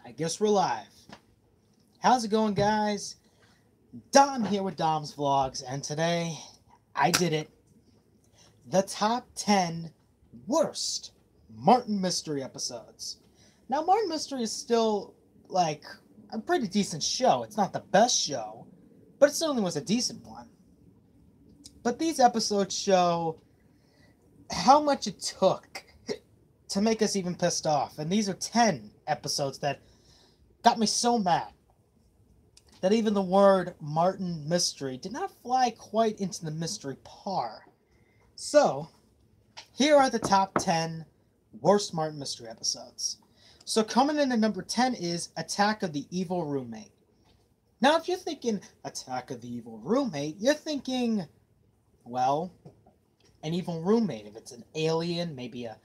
I guess we're live. How's it going, guys? Dom here with Dom's Vlogs, and today I did it. The top 10 worst Martin Mystery episodes. Now, Martin Mystery is still, like, a pretty decent show. It's not the best show, but it certainly was a decent one. But these episodes show how much it took to make us even pissed off. And these are 10 episodes that got me so mad that even the word Martin Mystery did not fly quite into the mystery par. So, here are the top 10 worst Martin Mystery episodes. So coming in at number 10 is Attack of the Evil Roommate. Now, if you're thinking Attack of the Evil Roommate, you're thinking, well, an evil roommate. If it's an alien, maybe a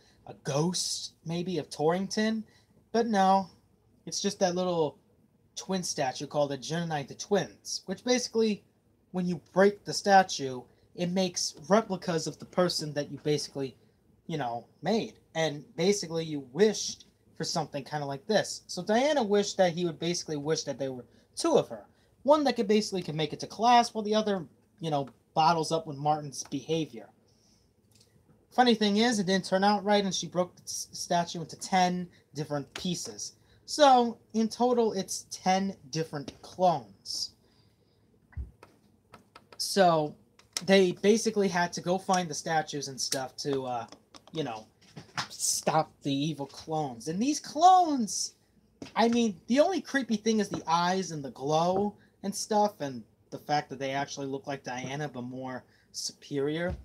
ghost, maybe of Torrington. But no, it's just that little twin statue called the Gemini the Twins, which basically, when you break the statue, it makes replicas of the person that you basically, made. And basically you wished for something kind of like this. So Diana wished that he would basically wish that there were two of her. One that could make it to class, while the other, bottles up with Martin's behavior. Funny thing is, it didn't turn out right, and she broke the statue into 10 different pieces. So, in total, it's 10 different clones. So, they basically had to go find the statues and stuff to, stop the evil clones. And these clones, I mean, the only creepy thing is the eyes and the glow and stuff, and the fact that they actually look like Diana, but more superior.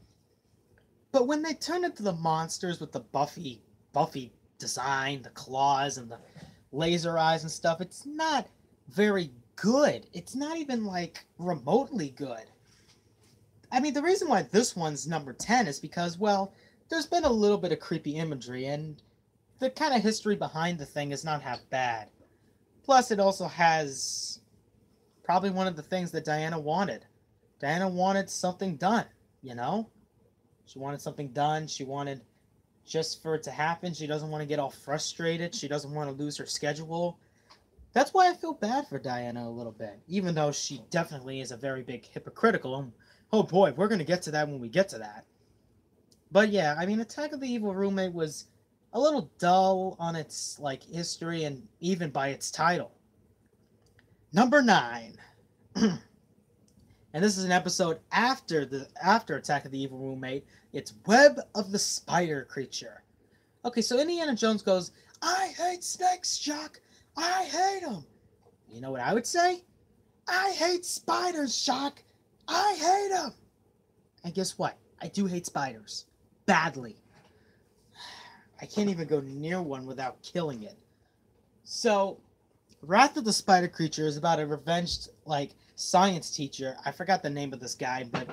But when they turn into the monsters with the Buffy design, the claws and the laser eyes and stuff, it's not very good. It's not even, like, remotely good. I mean, the reason why this one's number 10 is because, well, there's been a little bit of creepy imagery, and the kind of history behind the thing is not half bad. Plus, it also has probably one of the things that Diana wanted. Diana wanted something done, She wanted something done. She wanted just for it to happen. She doesn't want to get all frustrated. She doesn't want to lose her schedule. That's why I feel bad for Diana a little bit, even though she definitely is a very big hypocritical. Oh boy, we're going to get to that when we get to that. But yeah, I mean, Attack of the Evil Roommate was a little dull on its, history and even by its title. Number 9. And this is an episode after Attack of the Evil Roommate. It's Web of the Spider Creature. Okay, so Indiana Jones goes, I hate snakes, Jacques. I hate them. You know what I would say? I hate spiders, Jacques. I hate them. And guess what? I do hate spiders. Badly. I can't even go near one without killing it. So, Wrath of the Spider Creature is about a revenged, science teacher. I forgot the name of this guy, but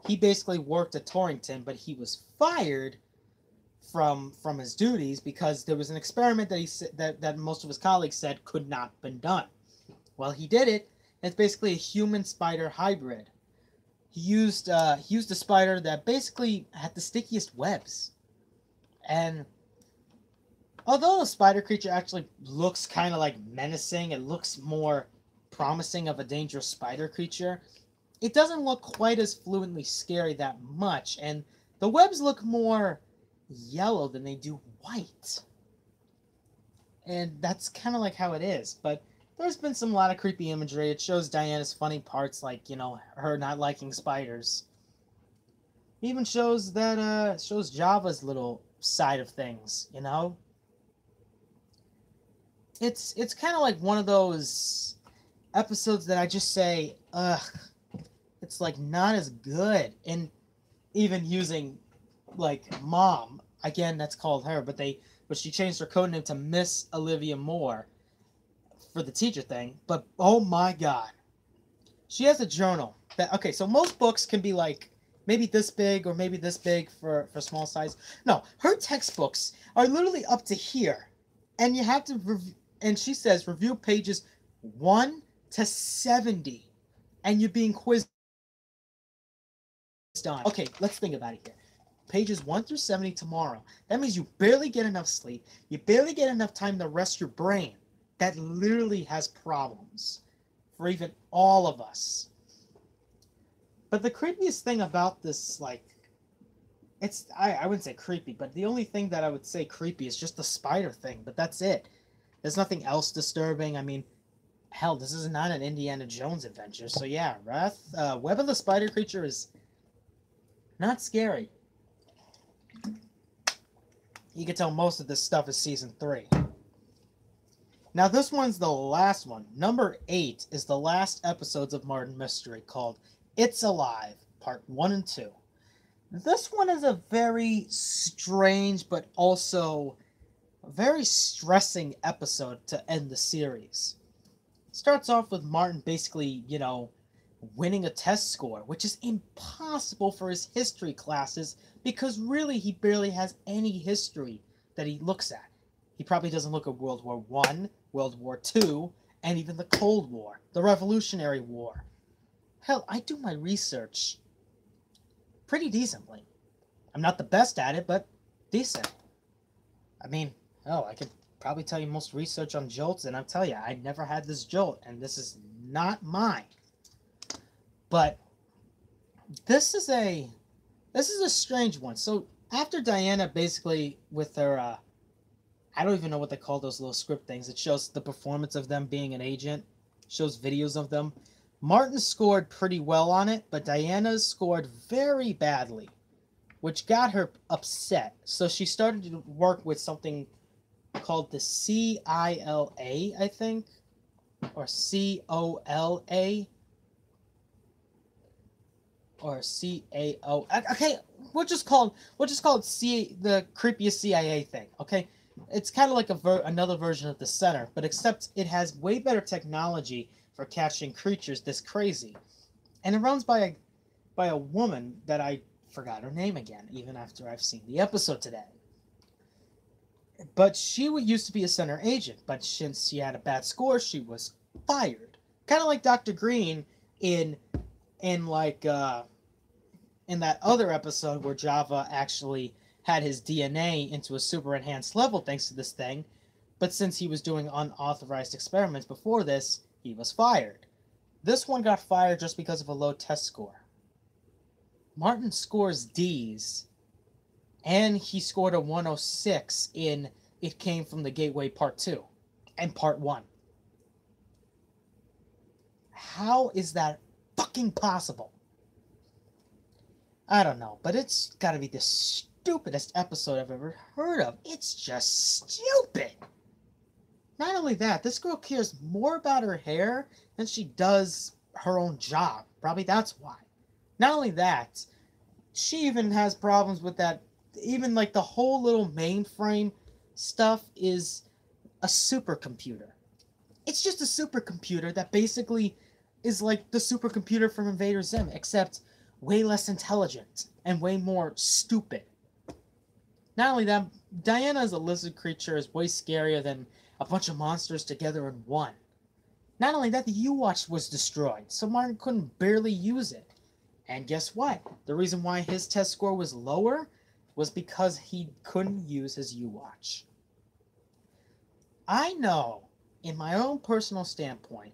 he basically worked at Torrington, but he was fired from his duties because there was an experiment that most of his colleagues said could not been done. Well, he did it. And it's basically a human spider hybrid. He used a spider that basically had the stickiest webs. And although the spider creature actually looks kind of menacing, it looks more promising of a dangerous spider creature, it doesn't look quite as fluently scary that much, and the webs look more yellow than they do white. And that's kind of how it is, but there's been a lot of creepy imagery. It shows Diana's funny parts, her not liking spiders. It even shows Java's little side of things, It's kind of one of those episodes that I just say, ugh, it's not as good. And even using Mom, again, that's called her, but she changed her code name to Miss Olivia Moore for the teacher thing. But oh my god, she has a journal that, okay, so most books can be maybe this big or maybe this big for small size. No, her textbooks are literally up to here, and you have to and she says review pages 1 to 70, and you're being quizzed on. Okay, let's think about it here. Pages 1 through 70 tomorrow. That means you barely get enough sleep. You barely get enough time to rest your brain. that literally has problems for even all of us. But the creepiest thing about this, like, I wouldn't say creepy, but the only thing that I would say creepy is just the spider thing, but that's it. There's nothing else disturbing. I mean, hell, this is not an Indiana Jones adventure, so yeah, Web of the Spider Creature is not scary. You can tell most of this stuff is season 3. Now this one's the last one. Number 8 is the last episodes of Martin Mystery, called It's Alive, Part 1 and 2. This one is a very strange but also very stressing episode to end the series. It starts off with Martin basically, winning a test score, which is impossible for his history classes because really he barely has any history that he looks at. He probably doesn't look at World War I, World War II, and even the Cold War, the Revolutionary War. Hell, I do my research pretty decently. I'm not the best at it, but decent. I mean, I could probably tell you most research on jolts, and I'll tell you, I never had this jolt, and this is not mine. But this is a strange one. So after Diana basically with her, I don't even know what they call those little script things. It shows the performance of them being an agent, shows videos of them. Martin scored pretty well on it, but Diana scored very badly, which got her upset. So she started to work with something called the CILA, I think, or COLA, or CAO. Okay, we'll just call it the creepiest CIA thing. Okay, it's kind of like another version of the Center, but except it has way better technology for catching creatures this crazy, and it runs by a woman that I forgot her name again, even after I've seen the episode today. But she used to be a Center agent, but since she had a bad score, she was fired. Kind of like Dr. Green in that other episode where Java actually had his DNA into a super enhanced level thanks to this thing, but since he was doing unauthorized experiments before this, he was fired. This one got fired just because of a low test score. Martin scores D's, and he scored a 106 in It Came from the Gateway Part 2 and Part 1. How is that fucking possible? I don't know, but it's gotta be the stupidest episode I've ever heard of. It's just stupid. Not only that, this girl cares more about her hair than she does her own job. Probably that's why. Not only that, she even has problems with that. Even like the whole little mainframe stuff is a supercomputer. It's just a supercomputer that basically is like the supercomputer from Invader Zim, except way less intelligent and way more stupid. Not only that, Diana as a lizard creature is way scarier than a bunch of monsters together in one. Not only that, the U-Watch was destroyed, so Martin couldn't barely use it. And guess what? The reason why his test score was lower was because he couldn't use his U-Watch. I know, in my own personal standpoint,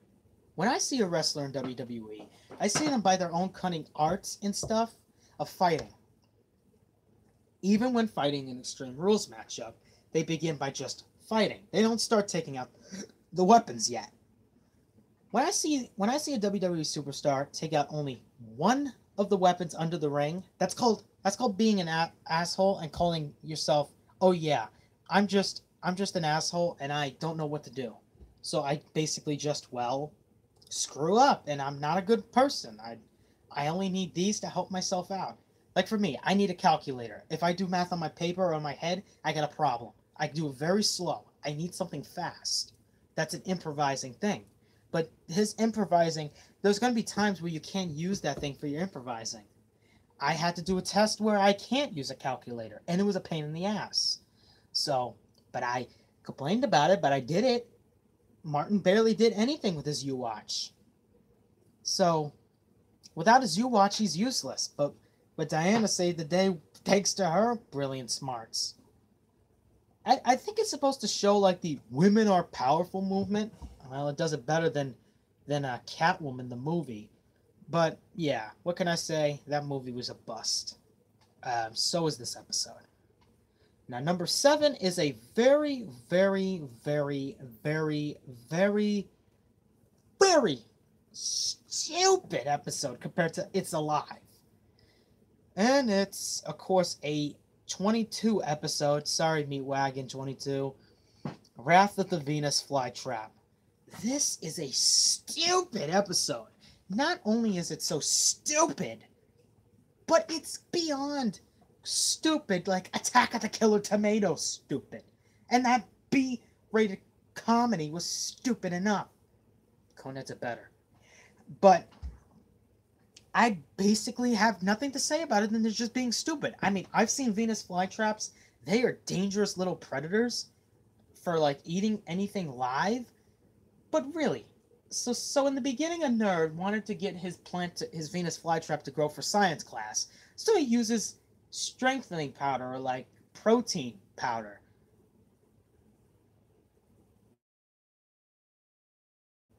when I see a wrestler in WWE, I see them by their own cunning arts and stuff of fighting. Even when fighting an Extreme Rules matchup, they begin by just fighting. They don't start taking out the weapons yet. When I see a WWE superstar take out only one of the weapons under the ring, that's called being an asshole and calling yourself, oh yeah, I'm just an asshole and I don't know what to do. So I basically just, screw up and I'm not a good person. I only need these to help myself out. Like for me, I need a calculator. If I do math on my paper or on my head, I got a problem. I do it very slow. I need something fast. That's an improvising thing. But his improvising, there's going to be times where you can't use that thing for your improvising. I had to do a test where I can't use a calculator, and it was a pain in the ass. So, but I complained about it, but I did it. Martin barely did anything with his U-Watch. So, without his U-Watch, he's useless. But Diana saved the day thanks to her brilliant smarts. I think it's supposed to show like the women are powerful movement. Well, it does it better than Catwoman the movie. But yeah, what can I say? That movie was a bust. So is this episode. Now, number 7 is a very, very, very, very, very, very stupid episode compared to It's Alive. And it's, of course, a 22 episode. Sorry, Meat Wagon 22. Wrath of the Venus Flytrap. This is a stupid episode. Not only is it so stupid, but it's beyond stupid, like Attack of the Killer Tomatoes stupid. And that B-rated comedy was stupid enough. Conan's it better. But I basically have nothing to say about it than they're just being stupid. I mean, I've seen Venus flytraps. They are dangerous little predators for, like, eating anything live. But really, so in the beginning, a nerd wanted to get his Venus flytrap to grow for science class. So he uses strengthening powder or, like, protein powder.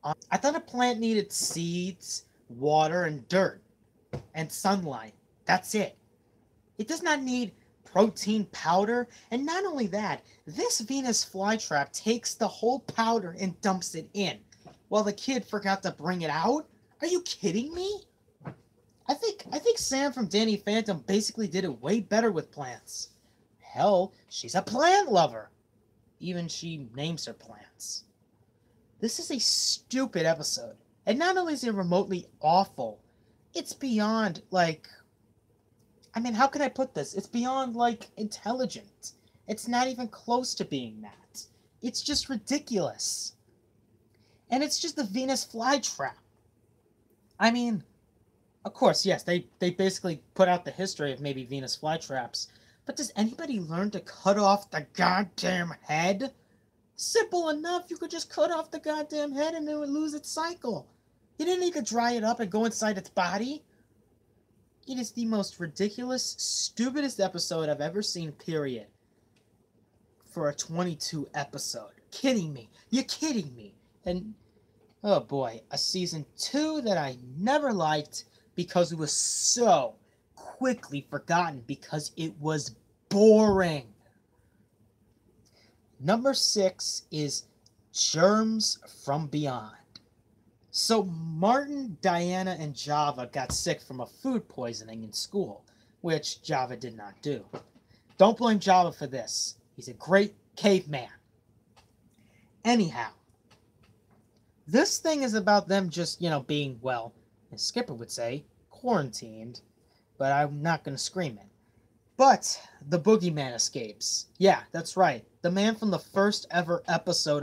I thought a plant needed seeds, water, and dirt, and sunlight. That's it. It does not need protein powder. And not only that, this Venus flytrap takes the whole powder and dumps it in, while the kid forgot to bring it out. Are you kidding me? I think Sam from Danny Phantom basically did it way better with plants. Hell, she's a plant lover. Even she names her plants. This is a stupid episode. And not only is it remotely awful, it's beyond, like... I mean, how can I put this? It's beyond, like, intelligent. It's not even close to being that. It's just ridiculous. And it's just the Venus flytrap. I mean, of course, yes, they basically put out the history of maybe Venus flytraps. But does anybody learn to cut off the goddamn head? Simple enough, you could just cut off the goddamn head and it would lose its cycle. You didn't need to dry it up and go inside its body. It is the most ridiculous, stupidest episode I've ever seen, period. For a 22 episode. Kidding me. You're kidding me. And, oh boy, a season 2 that I never liked because it was so quickly forgotten because it was boring. Number 6 is Germs from Beyond. So Martin, Diana, and Java got sick from a food poisoning in school, which Java did not do. Don't blame Java for this. He's a great caveman. Anyhow, this thing is about them just, being, well, as Skipper would say, quarantined, but I'm not going to scream it. But the boogeyman escapes. Yeah, that's right. The man from the first ever episode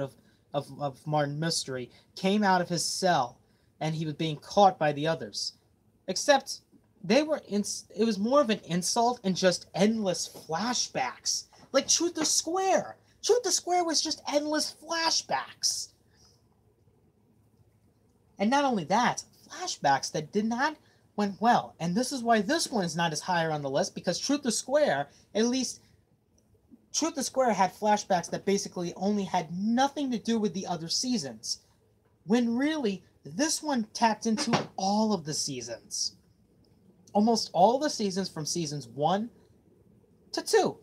of Martin Mystery came out of his cell, and he was being caught by the others. Except, it was more of an insult and just endless flashbacks. Like Truth or Square. Truth or Square was just endless flashbacks. And not only that, flashbacks that did not went well. And this is why this one is not as higher on the list, because Truth or Square, at least Truth or Square had flashbacks that basically only had nothing to do with the other seasons. When really, this one tapped into all of the seasons. Almost all the seasons from seasons 1 to 2.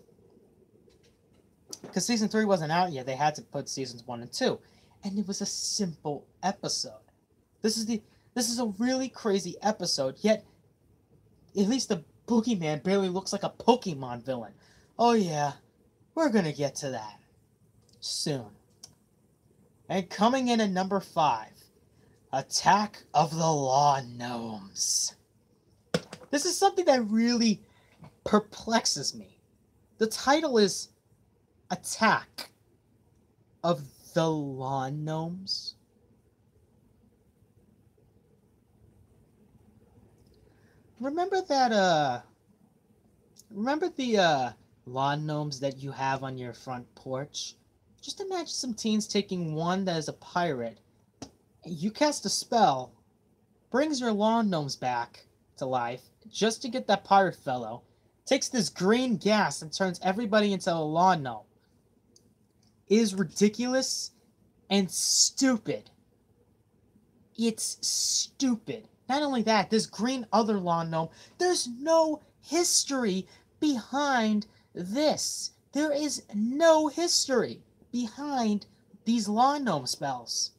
Because season 3 wasn't out yet, they had to put seasons 1 and 2. And it was a simple episode. This is a really crazy episode, yet at least the boogeyman barely looks like a Pokemon villain. Oh yeah, we're gonna get to that soon. And coming in at number 5, Attack of the Law Gnomes. This is something that really perplexes me. The title is Attack of the Law Gnomes. Remember the lawn gnomes that you have on your front porch? Just imagine some teens taking one that is a pirate. You cast a spell, brings your lawn gnomes back to life, just to get that pirate fellow, takes this green gas and turns everybody into a lawn gnome. is ridiculous and stupid. It's stupid. Not only that, this green other lawn gnome, there's no history behind this. There is no history behind these lawn gnome spells.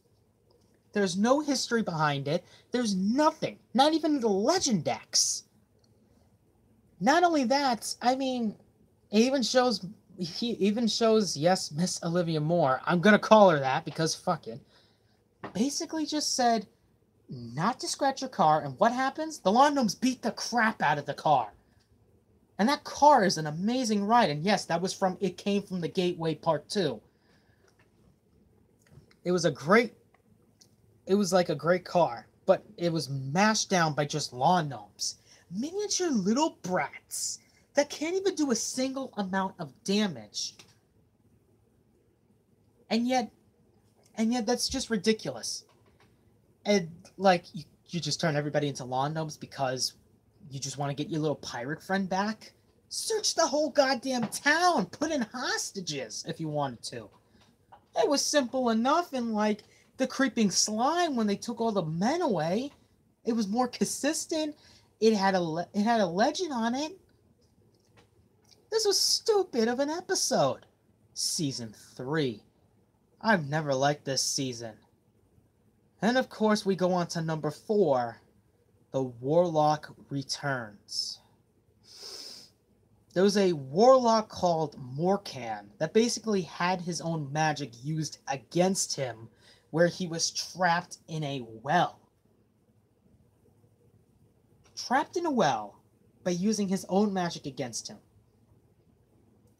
There's no history behind it. There's nothing. Not even the legend decks. Not only that, I mean, he even shows, yes, Miss Olivia Moore. I'm gonna call her that because fuck it. Basically just said not to scratch your car, and what happens? The lawn gnomes beat the crap out of the car. And that car is an amazing ride, and yes, it came from the Gateway Part 2. It was like a great car, but it was mashed down by just lawn gnomes. Miniature little brats that can't even do a single amount of damage. And yet that's just ridiculous. And, like, you just turn everybody into lawn gnomes because you just want to get your little pirate friend back? Search the whole goddamn town! Put in hostages if you wanted to. It was simple enough in, like, the creeping slime when they took all the men away. It was more consistent. It had a legend on it. This was stupid of an episode. Season 3. I've never liked this season. And of course we go on to number 4. The Warlock Returns. There was a warlock called Morkan that basically had his own magic used against him where he was trapped in a well. Trapped in a well by using his own magic against him.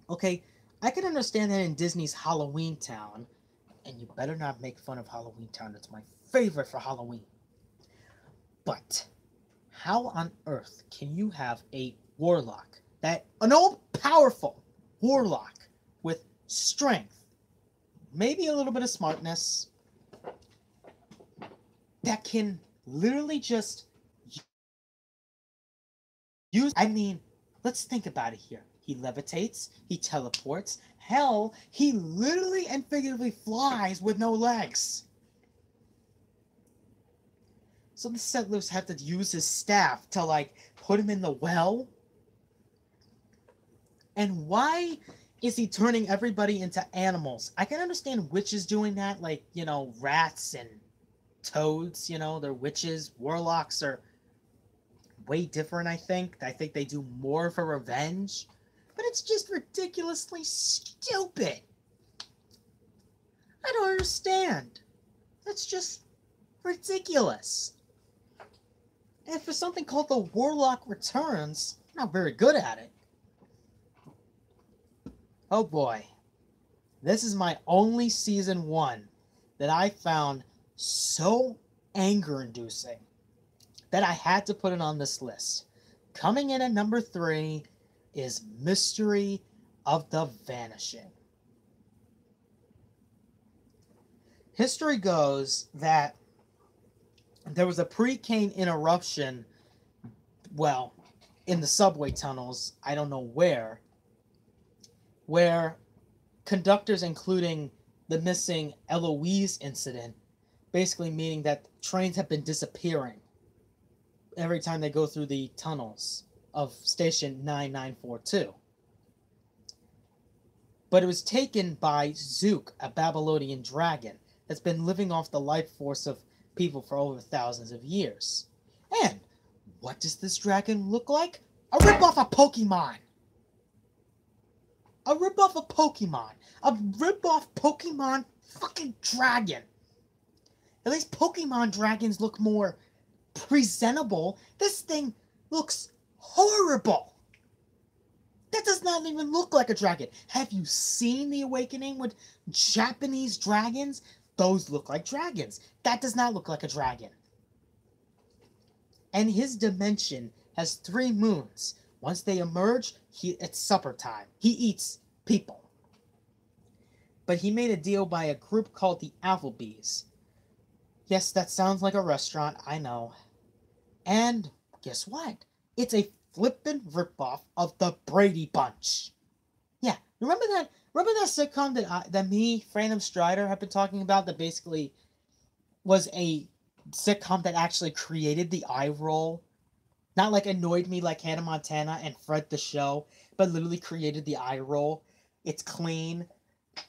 Okay, I can understand that in Disney's Halloween Town, and you better not make fun of Halloween Town, it's my favorite for Halloween. But how on earth can you have a warlock, an all-powerful warlock with strength, maybe a little bit of smartness, that can literally just use... I mean, let's think about it here. He levitates, he teleports, hell, he literally and figuratively flies with no legs. So the settlers have to use his staff to, like, put him in the well? And why is he turning everybody into animals? I can understand witches doing that, like, you know, rats and toads, you know, they're witches. Warlocks are way different, I think. I think they do more for revenge. But it's just ridiculously stupid. I don't understand. That's just ridiculous. And for something called The Warlock Returns, I'm not very good at it. Oh boy. This is my only season 1 that I found so anger-inducing that I had to put it on this list. Coming in at number 3 is Mystery of the Vanishing. History goes that there was a pre-Kane interruption, well, in the subway tunnels, I don't know where conductors, including the missing Eloise incident, basically meaning that trains have been disappearing every time they go through the tunnels of Station 9942. But it was taken by Zook, a Babylonian dragon that's been living off the life force of people for over thousands of years. And what does this dragon look like? A ripoff of Pokemon! A ripoff of Pokemon! A ripoff Pokemon fucking dragon! At least Pokemon dragons look more presentable. This thing looks horrible! That does not even look like a dragon. Have you seen The Awakening with Japanese dragons? Those look like dragons. That does not look like a dragon. And his dimension has 3 moons. Once they emerge, it's supper time. He eats people. But he made a deal by a group called the Applebees. Yes, that sounds like a restaurant, I know. And guess what? It's a flippin' ripoff of the Brady Bunch. Yeah, remember Remember that sitcom that me, Phantom Strider, have been talking about that basically was a sitcom that actually created the eye roll? Not like annoyed me like Hannah Montana and Fred the Show, but literally created the eye roll. It's clean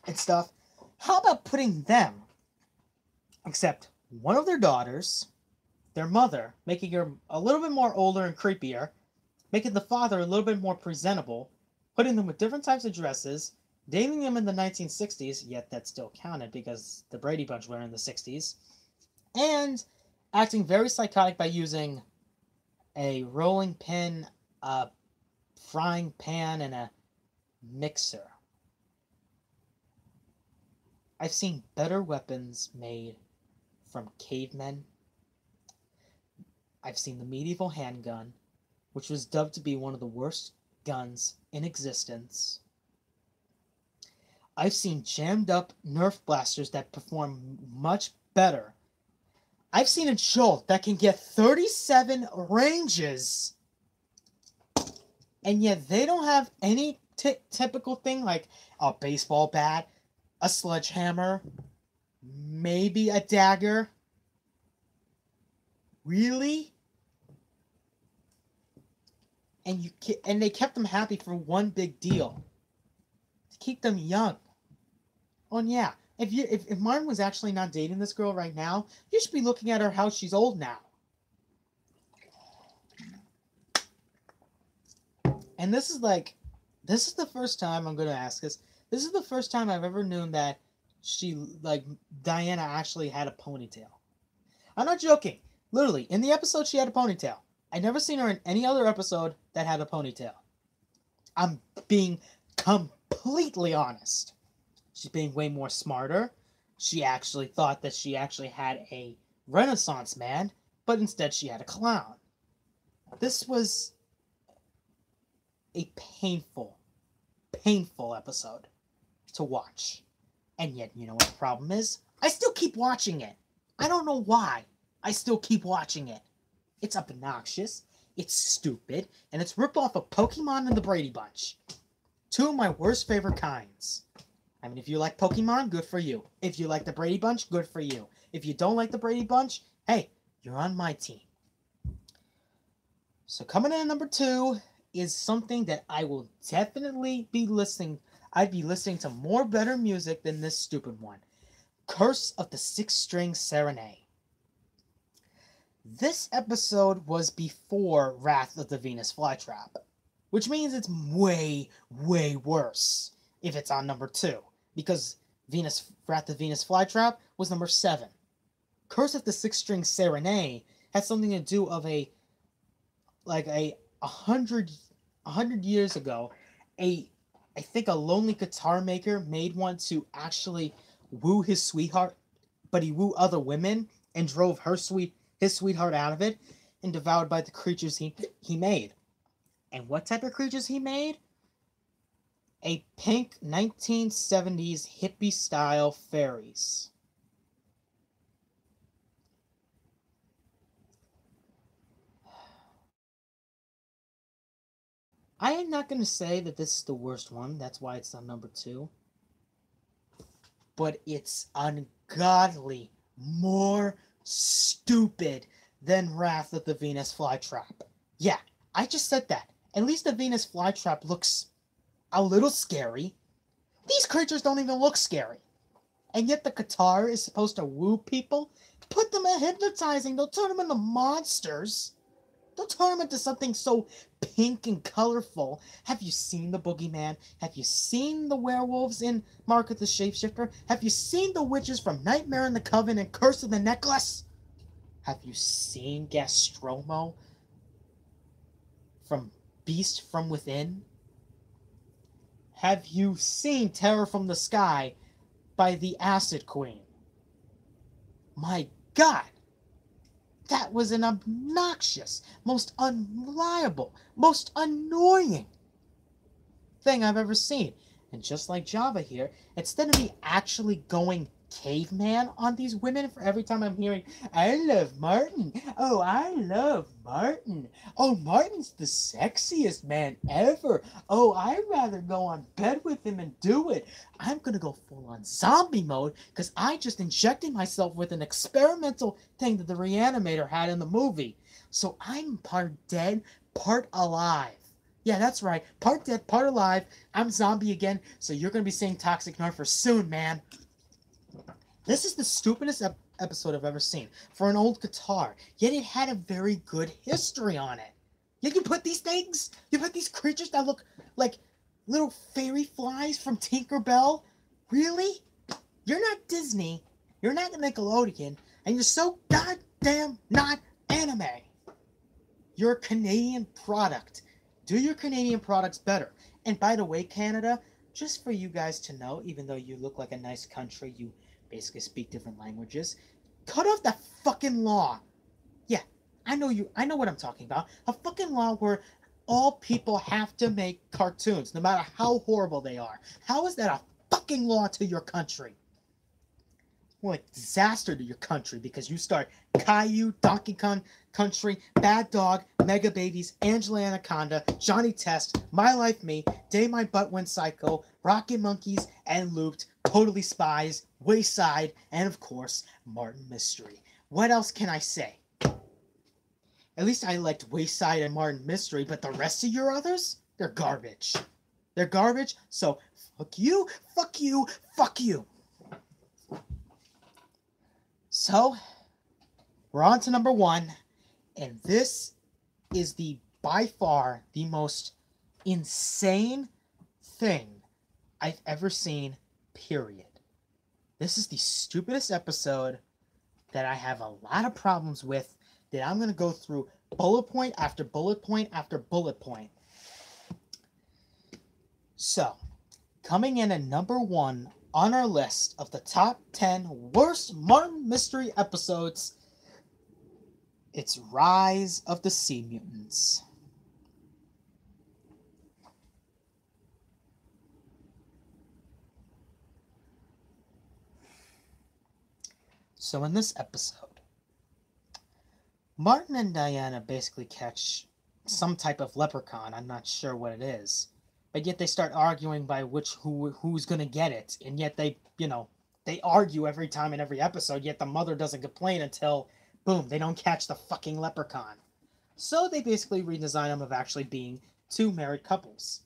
and stuff. How about putting them, except one of their daughters, their mother, making her a little bit more older and creepier, making the father a little bit more presentable, putting them with different types of dresses, dating them in the 1960s, yet that still counted because the Brady Bunch were in the 60s, and acting very psychotic by using a rolling pin, a frying pan, and a mixer. I've seen better weapons made from cavemen. I've seen the medieval handgun, which was dubbed to be one of the worst guns in existence. I've seen jammed up Nerf blasters that perform much better. I've seen a Jolt that can get 37 ranges, and yet they don't have any typical thing like a baseball bat, a sledgehammer, maybe a dagger. Really? And they kept them happy for one big deal, to keep them young. Oh and yeah, if Martin was actually not dating this girl right now, you should be looking at her how she's old now. And this is the first time I'm gonna ask this. This is the first time I've ever known that Diana actually had a ponytail. I'm not joking. Literally, in the episode she had a ponytail. I never seen her in any other episode that had a ponytail. I'm being completely honest. She's being way more smarter. She actually thought that she actually had a Renaissance man, but instead she had a clown. This was a painful episode to watch. And yet, you know what the problem is? I still keep watching it. I don't know why. I still keep watching it. It's obnoxious, it's stupid, and it's ripped off of Pokemon and the Brady Bunch. Two of my worst favorite kinds. I mean, if you like Pokemon, good for you. If you like the Brady Bunch, good for you. If you don't like the Brady Bunch, hey, you're on my team. So coming in at number 2 is something that I will definitely be listening. I'd be listening to more better music than this stupid one. Curse of the Six-String Serenade. This episode was before Wrath of the Venus Flytrap, which means it's way, way worse if it's on number 2, because Wrath of Venus Flytrap was number 7. Curse of the Six-String Serenade had something to do of a 100 years ago, I think a lonely guitar maker made one to actually woo his sweetheart, but he wooed other women and drove his sweetheart out of it and devoured by the creatures he made. And what type of creatures he made? A pink 1970s hippie style fairies. I am not going to say that this is the worst one. That's why it's on number 2. But it's ungodly more stupid than Wrath of the Venus Flytrap. Yeah, I just said that. At least the Venus Flytrap looks a little scary. These creatures don't even look scary. And yet the guitar is supposed to woo people? Put them at hypnotizing. Don't turn them into monsters. Don't turn them into something so pink and colorful. Have you seen the Boogeyman? Have you seen the werewolves in Mark of the Shapeshifter? Have you seen the witches from Nightmare in the Coven and Curse of the Necklace? Have you seen Gastromo from Beast from Within? Have you seen Terror from the Sky by the Acid Queen? My God! That was an obnoxious, most unreliable, most annoying thing I've ever seen. And just like Java here, instead of me actually going caveman on these women for every time I'm hearing, I love Martin. Oh, I love Martin. Oh, Martin's the sexiest man ever. Oh, I'd rather go on bed with him and do it. I'm gonna go full on zombie mode because I just injected myself with an experimental thing that the reanimator had in the movie. So I'm part dead, part alive. Yeah, that's right. Part dead, part alive. I'm zombie again, so you're gonna be seeing Toxic North for soon, man. This is the stupidest episode I've ever seen for an old guitar, yet it had a very good history on it. Yet you put these things, you put these creatures that look like little fairy flies from Tinkerbell. Really? You're not Disney, you're not Nickelodeon, and you're so goddamn not anime. You're a Canadian product. Do your Canadian products better. And by the way, Canada, just for you guys to know, even though you look like a nice country, you basically speak different languages, cut off that fucking law. Yeah, I know what I'm talking about. A fucking law where all people have to make cartoons, no matter how horrible they are. How is that a fucking law to your country? Well, a disaster to your country because you start Caillou, Donkey Kong Country, Bad Dog, Mega Babies, Angela Anaconda, Johnny Test, My Life Me, Day My Butt Went Psycho, Rocket Monkeys, and Looped, Totally Spies, Wayside, and of course, Martin Mystery. What else can I say? At least I liked Wayside and Martin Mystery, but the rest of your others? They're garbage. They're garbage, so fuck you, fuck you, fuck you. So, we're on to number 1, and this is by far the most insane thing I've ever seen, period. This is the stupidest episode that I have a lot of problems with, that I'm going to go through bullet point after bullet point after bullet point. So, coming in at number 1 on our list of the top 10 worst Martin Mystery episodes, it's Rise of the Sea Mutants. So in this episode, Martin and Diana basically catch some type of leprechaun. I'm not sure what it is. But yet they start arguing by who's gonna get it. And yet they argue every time in every episode, yet the mother doesn't complain until, boom, they don't catch the fucking leprechaun. So they basically redesign them of actually being 2 married couples.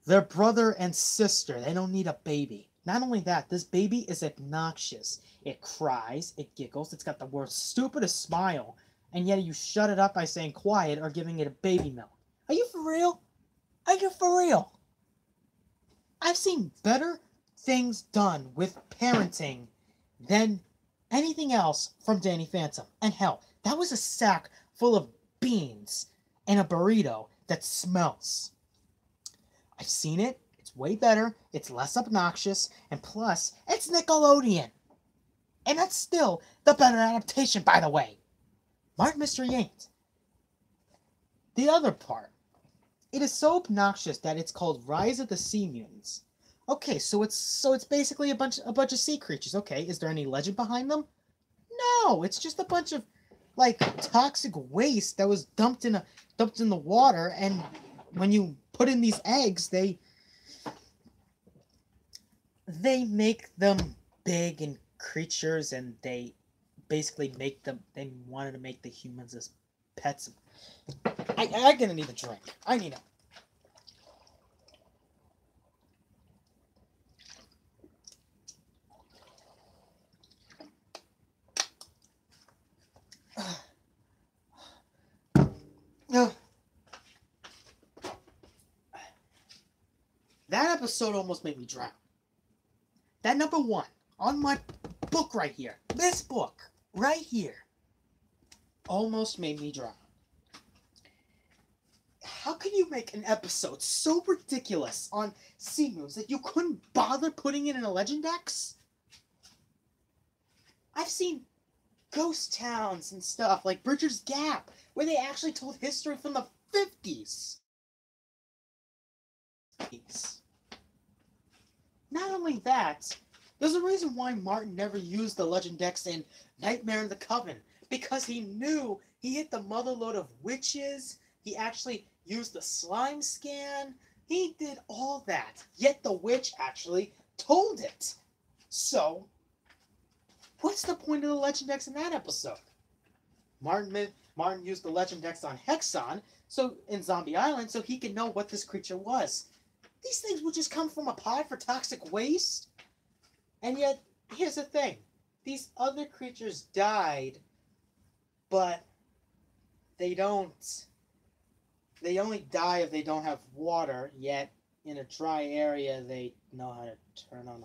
Their brother and sister, they don't need a baby. Not only that, this baby is obnoxious. It cries, it giggles, it's got the worst, stupidest smile, and yet you shut it up by saying quiet or giving it a baby milk. Are you for real? Are you for real? I've seen better things done with parenting than anything else from Danny Phantom. And hell, that was a sack full of beans and a burrito that smells. I've seen it. It's way better. It's less obnoxious. And plus, it's Nickelodeon. And that's still the better adaptation, by the way. Martin Mystery ain't. The other part. It is so obnoxious that it's called Rise of the Sea Mutants. Okay, so it's basically a bunch of sea creatures. Okay, is there any legend behind them? No, it's just a bunch of like toxic waste that was dumped in the water, and when you put in these eggs, they make them big and creatures, and they basically they wanted to make the humans as pets. I'm gonna need a drink. I need a... That episode almost made me drown. That number 1 on my book right here, this book right here, almost made me drown. How can you make an episode so ridiculous on sea moves that you couldn't bother putting it in a Legendex? I've seen ghost towns and stuff like Bridger's Gap, where they actually told history from the 50s. Not only that, There's a reason why Martin never used the Legend Dex in Nightmare in the Coven. Because he knew he hit the mother load of witches. He actually used the slime scan. He did all that. Yet the witch actually told it. So, what's the point of the Legend Dex in that episode? Martin used the Legend Dex on Hexon, so in Zombie Island, so he could know what this creature was. These things would just come from a pod for toxic waste. And yet, here's the thing. These other creatures died, but they don't. They only die if they don't have water, yet in a dry area they know how to turn on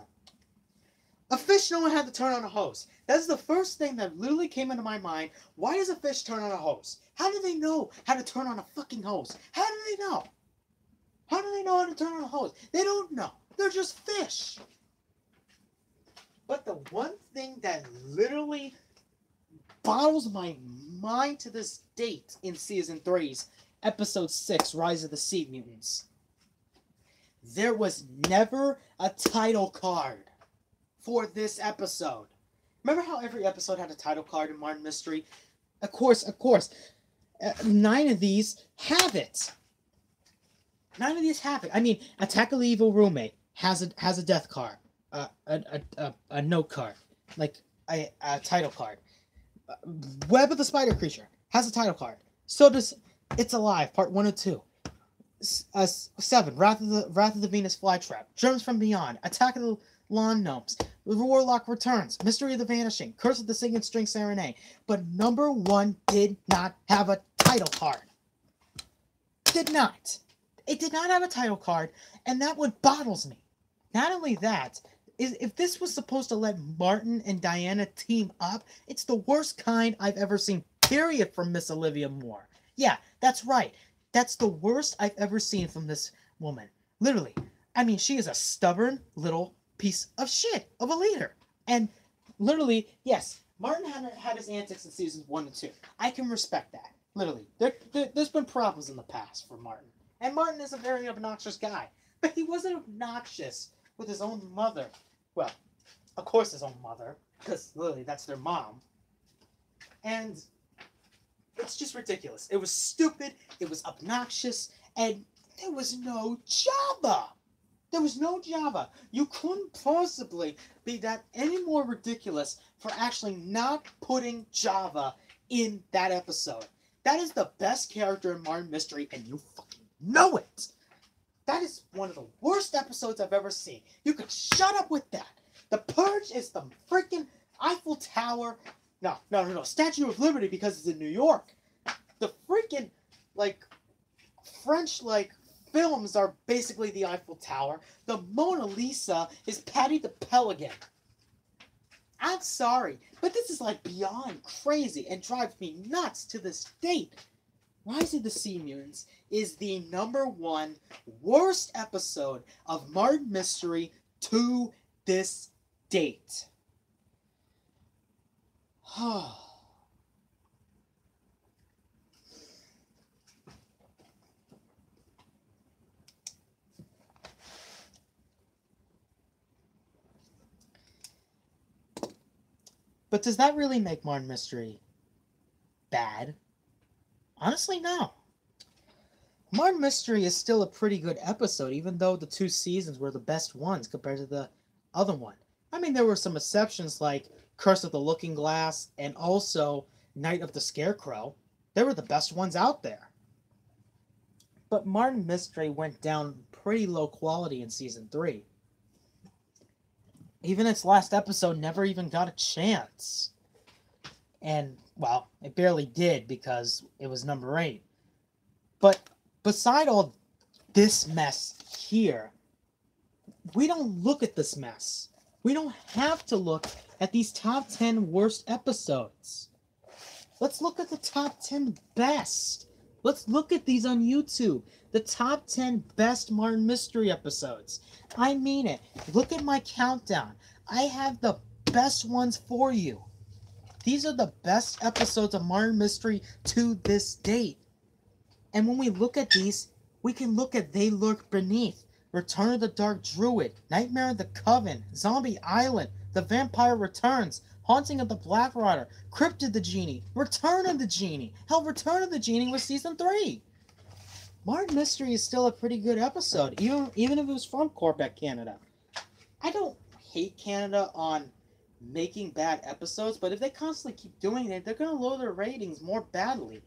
a fish know how to turn on a hose. That's the first thing that literally came into my mind. Why does a fish turn on a hose? How do they know how to turn on a fucking hose? How do they know? How do they know how to turn on a hose? They don't know. They're just fish. But the one thing that literally boggles my mind to this date in Season 3's Episode 6, Rise of the Sea Mutants. There was never a title card for this episode. Remember how every episode had a title card in Martin Mystery? Of course. 9 of these have it. 9 of these have it. I mean, Attack of the Evil Roommate has a death card. A note card. Like a title card. Web of the Spider Creature has a title card. So does It's Alive, Part 1 and 2. 7, Wrath of the Venus Flytrap. Germs from Beyond. Attack of the Lawn Gnomes. The Warlock Returns. Mystery of the Vanishing. Curse of the Singing String Serenade. But number 1 did not have a title card. Did not. It did not have a title card, and that what boggles me. Not only that, if this was supposed to let Martin and Diana team up, it's the worst kind I've ever seen, period, from Miss Olivia Moore. Yeah, that's right. That's the worst I've ever seen from this woman. Literally. I mean, she is a stubborn little piece of shit of a leader. And literally, yes, Martin had his antics in seasons 1 and 2. I can respect that. Literally. There's been problems in the past for Martin. And Martin is a very obnoxious guy. But he wasn't obnoxious with his own mother. Well, of course his own mother. Because literally, that's their mom. And it's just ridiculous. It was stupid. It was obnoxious. And there was no Java. There was no Java. You couldn't possibly be that any more ridiculous for actually not putting Java in that episode. That is the best character in Martin Mystery, and you fucking know it. That is one of the worst episodes I've ever seen. You could shut up with that. The Purge is the freaking Eiffel Tower. No. Statue of Liberty because it's in New York. The freaking, French, films are basically the Eiffel Tower. The Mona Lisa is Patty the Pelican. I'm sorry, but this is, beyond crazy and drives me nuts to this date. Rise of the Sea Mutants is the #1 worst episode of Martin Mystery to this date. But does that really make Martin Mystery bad? Honestly, no. Martin Mystery is still a pretty good episode, even though the 2 seasons were the best ones compared to the other one. I mean, there were some exceptions like Curse of the Looking Glass and also Night of the Scarecrow. They were the best ones out there. But Martin Mystery went down pretty low quality in season 3. Even its last episode never even got a chance. And, well, it barely did because it was number 8. But beside all this mess here, we don't look at this mess. We don't have to look at these top 10 worst episodes. Let's look at the top 10 best. Let's look at these on YouTube. The top 10 best Martin Mystery episodes. I mean it. Look at my countdown. I have the best ones for you. These are the best episodes of Martin Mystery to this date. And when we look at these, we can look at They Lurk Beneath. Return of the Dark Druid, Nightmare of the Coven, Zombie Island, The Vampire Returns, Haunting of the Black Rider, Cryptid the Genie, Return of the Genie. Hell, Return of the Genie was season 3. Martin Mystery is still a pretty good episode, even if it was from Quebec, Canada. I don't hate Canada on making bad episodes, but if they constantly keep doing it, they're going to lower their ratings more badly.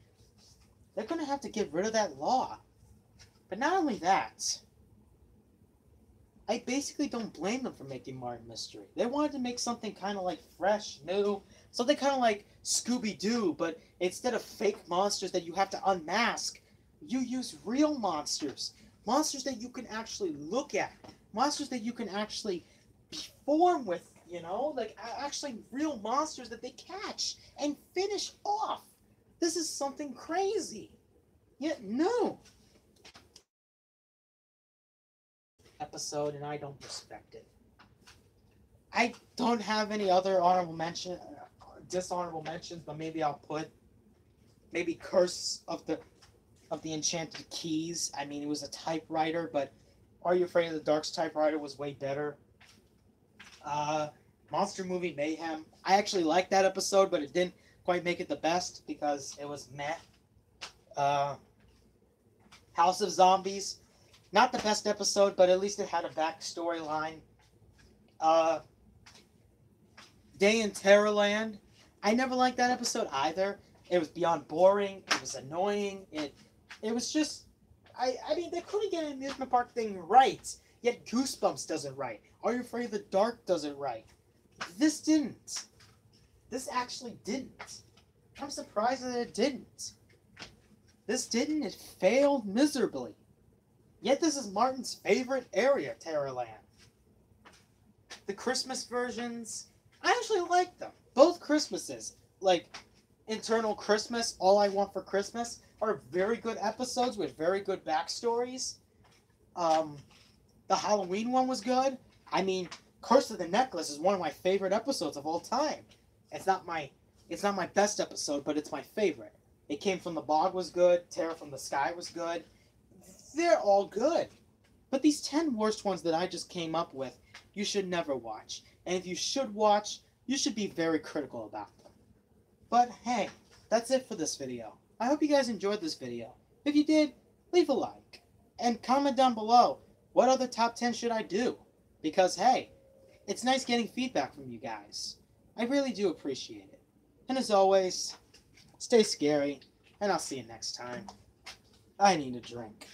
They're going to have to get rid of that law. But not only that, I basically don't blame them for making Martin Mystery. They wanted to make something kind of like fresh, new, something kind of like Scooby-Doo, but instead of fake monsters that you have to unmask, you use real monsters. Monsters that you can actually look at. Monsters that you can actually perform with, you know? Like, actually real monsters that they catch and finish off. This is something crazy. Yet, no. Episode, and I don't respect it. I don't have any other dishonorable mentions, but maybe I'll put maybe Curse of the Enchanted Keys. I mean, it was a typewriter, but Are You Afraid of the Dark's typewriter was way better. Monster Movie Mayhem. I actually liked that episode, but it didn't quite make it the best because it was meh. House of Zombies. Not the best episode, but at least it had a backstory line. Day in Terrorland. I never liked that episode either. It was beyond boring. It was annoying. It was just... I mean, they couldn't get an amusement park thing right. Yet Goosebumps does it right. Are You Afraid of the Dark does it right. This didn't. This actually didn't. I'm surprised that it didn't. This didn't. It failed miserably. Yet this is Martin's favorite area, Terrorland. The Christmas versions, I actually like them. Both Christmases, like Eternal Christmas, All I Want for Christmas, are very good episodes with very good backstories. The Halloween one was good. I mean, Curse of the Necklace is one of my favorite episodes of all time. It's not my best episode, but it's my favorite. It Came from the Bog was good. Terror from the Sky was good. They're all good. But these 10 worst ones that I just came up with, you should never watch. And if you should watch, you should be very critical about them. But hey, that's it for this video. I hope you guys enjoyed this video. If you did, leave a like. And comment down below, what other top 10 should I do? Because hey, it's nice getting feedback from you guys. I really do appreciate it. And as always, stay scary, and I'll see you next time. I need a drink.